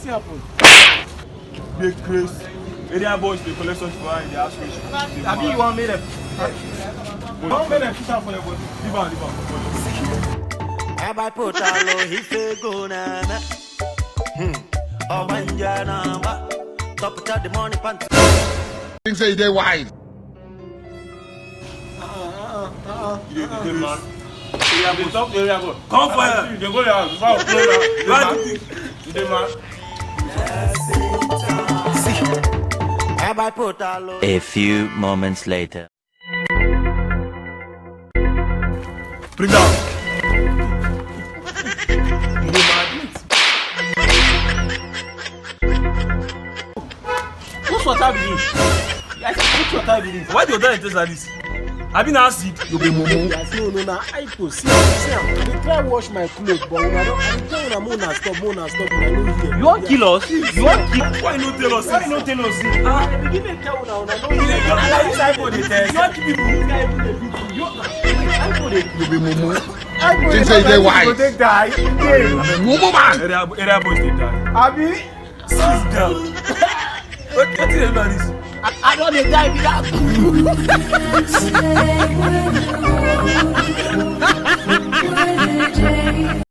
What's happened? Big Chris. Area boys, they collect such for in the house. I mean, you want me to. Don't make them put out for your body. Leave on. Abai potalo hife gunana. Obanjana ba. Top of the money pants. Things say they wise. You man. Area boys. Talk area boys. Come for it. You go there. Before you man. Abai potalo. A few moments later. Bring down. What's water be this? What's water be this? Why do you do it like this? I've been acid. You be mumu. Yes, no, I go see. I dey try wash my clothes, but when I don't, I dey tell una stop, I no hear. You want kill us? You want kill? Why no tell us? Why no tell us? Ah, they begin to tell una no hear. You want people? This guy even dey beat you. You be mumu. Things say they wise. They die. Mumu man. Area boys they die. Abi, Sit down. What do you know this? I don't dey die without.